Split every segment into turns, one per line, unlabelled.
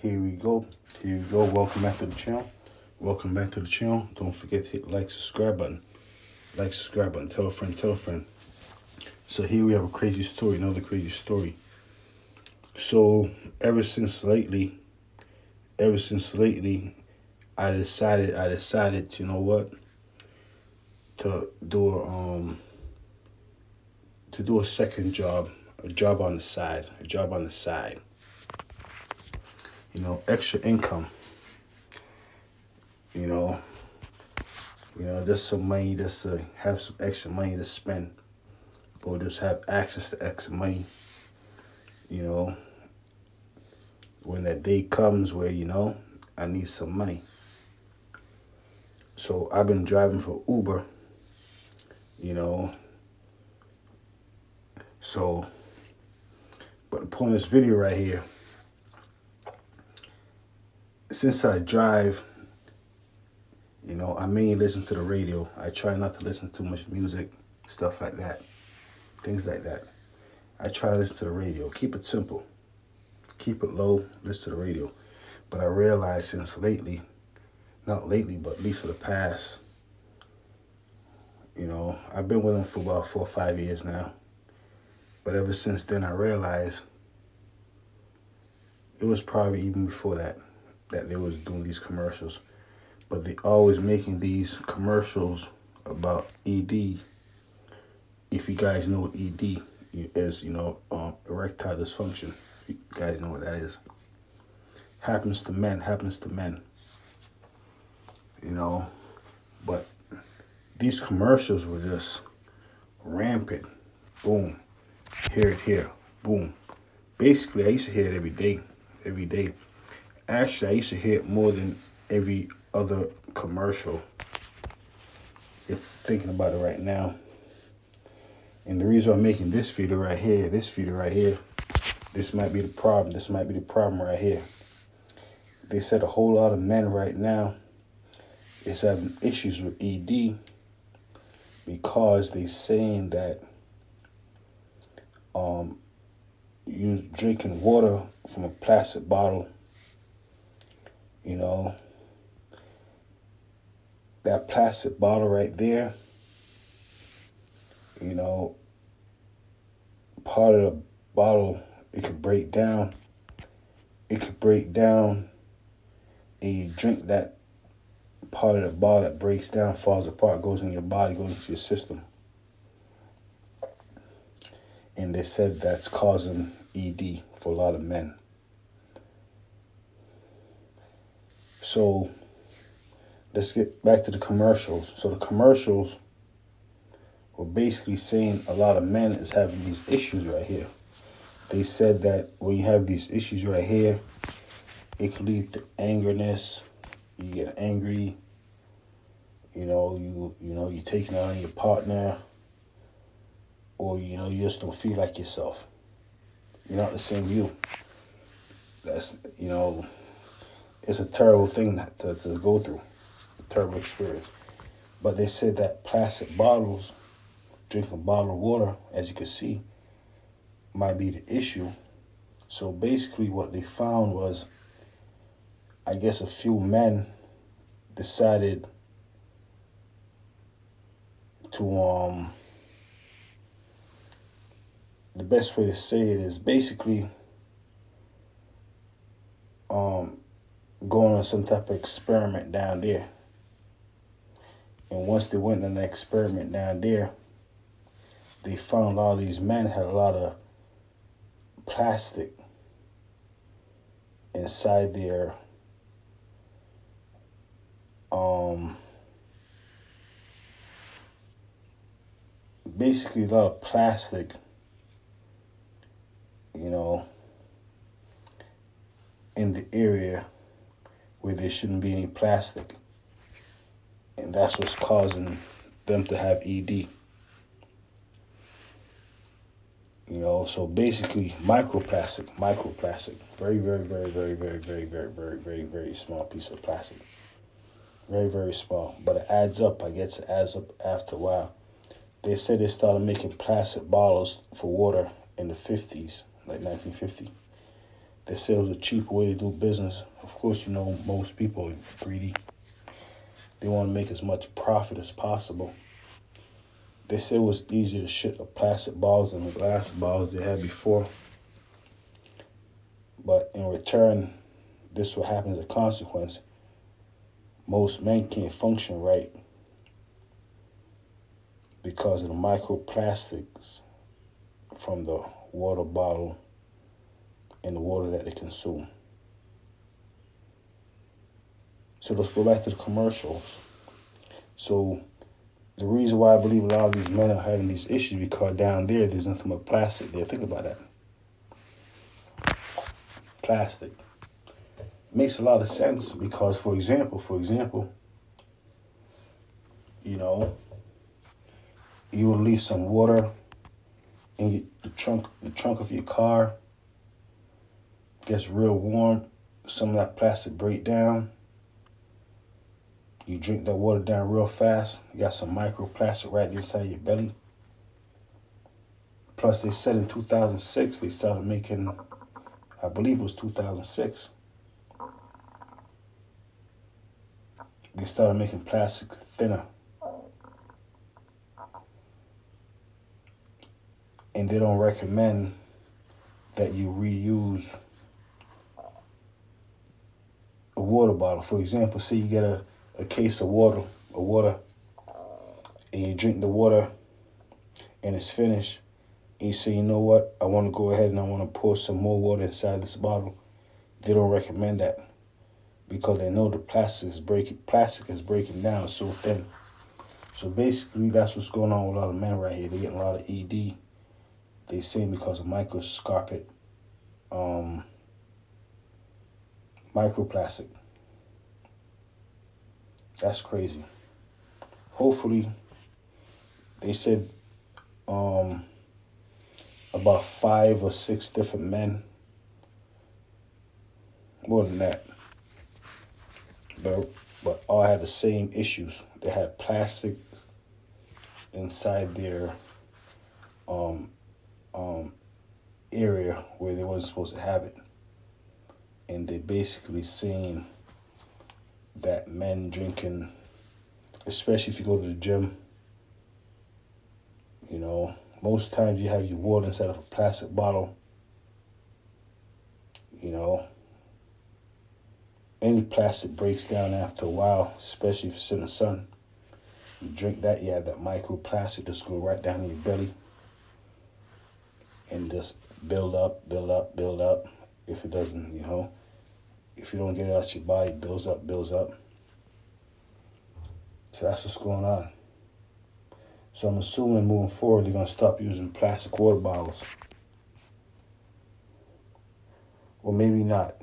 Here we go. Here we go. Welcome back to the channel. Welcome back to the channel. Don't forget to hit like, subscribe button. Like, subscribe button. Tell a friend, tell a friend. So here we have a crazy story, another crazy story. So ever since lately, I decided, you know what, to do a second job, a job on the side, extra income. You know, just some money, just to have some extra money to spend, or just have access to extra money. You know, when that day comes where I need some money. So I've been driving for Uber. You know, so but upon this video right here, since I drive, I mainly listen to the radio. I try not to listen to too much music, stuff like that, things like that. I try to listen to the radio. Keep it simple. Keep it low, listen to the radio. But I realized since lately, not lately, but at least for the past, I've been with them for about 4 or 5 years now. But ever since then, I realized it was probably even before that they was doing these commercials. But they always making these commercials about ED. If you guys know what ED is, erectile dysfunction. You guys know what that is. Happens to men. But these commercials were just rampant. Boom. Hear it here. Boom. Basically, I used to hear it every day. Actually, I used to hear it more than every other commercial, if thinking about it right now. And the reason I'm making this video right here, this might be the problem right here. They said a whole lot of men right now is having issues with ED because they saying that you drinking water from a plastic bottle, that plastic bottle right there, part of the bottle, it could break down. And you drink that part of the bottle that breaks down, falls apart, goes in your body, goes into your system. And they said that's causing ED for a lot of men. So let's get back to the commercials. So the commercials were basically saying a lot of men is having these issues right here. They said that when you have these issues right here, it could lead to angerness. You get angry. You taking it on your partner, or you just don't feel like yourself. You're not the same you. That's it's a terrible thing to go through, a terrible experience. But they said that plastic bottles, drinking a bottle of water, as you can see, might be the issue. So basically what they found was, I guess a few men decided to, the best way to say it is basically going on some type of experiment down there. And once they went on the experiment down there, they found a lot of these men had a lot of plastic inside their basically a lot of plastic, in the area where there shouldn't be any plastic. And that's what's causing them to have ED. So basically microplastic, very, very, very, very, very, very, very, very, very, very small piece of plastic. Very, very small, but it adds up. I guess it adds up after a while. They said they started making plastic bottles for water in the 50s, like 1950. They said it was a cheaper way to do business. Of course, you know, most people are greedy. They want to make as much profit as possible. They said it was easier to ship the plastic bottles than the glass bottles they had before. But in return, this will happen as a consequence. Most men can't function right because of the microplastics from the water bottle and the water that they consume. So let's go back to the commercials. So the reason why I believe a lot of these men are having these issues because down there's nothing but plastic there. Think about that. Plastic. Makes a lot of sense because, for example, you know, you will leave some water in the trunk of your car. Gets real warm. Some of that plastic break down. You drink that water down real fast. You got some microplastic right inside your belly. Plus, they said in 2006 they started making, I believe it was 2006. They started making plastic thinner. And they don't recommend that you reuse a water bottle. For example, say you get a case of water, and you drink the water and it's finished, and you say, you know what, I want to go ahead and I want to pour some more water inside this bottle. They don't recommend that because they know the plastic is breaking down so thin. So basically, that's what's going on with a lot of men right here. They're getting a lot of ED. They say because of microscopic microplastic. That's crazy. Hopefully, they said about 5 or 6 different men, more than that, but all had the same issues. They had plastic inside their area where they wasn't supposed to have it. And they basically saying that men drinking, especially if you go to the gym, you know, most times you have your water inside of a plastic bottle. You know, any plastic breaks down after a while, especially if it's in the sun. You drink that, you have that microplastic just go right down in your belly and just build up. If it doesn't, you know, if you don't get it out your body, it builds up. So that's what's going on. So I'm assuming moving forward, they're going to stop using plastic water bottles. Or maybe not.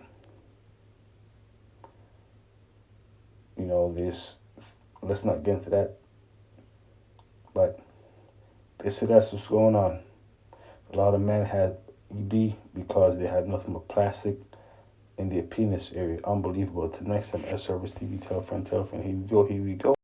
You know, let's not get into that. But they said that's what's going on. A lot of men had ED because they had nothing but plastic in their penis area. Unbelievable. Until next time, S Service TV, tell a friend, here we go.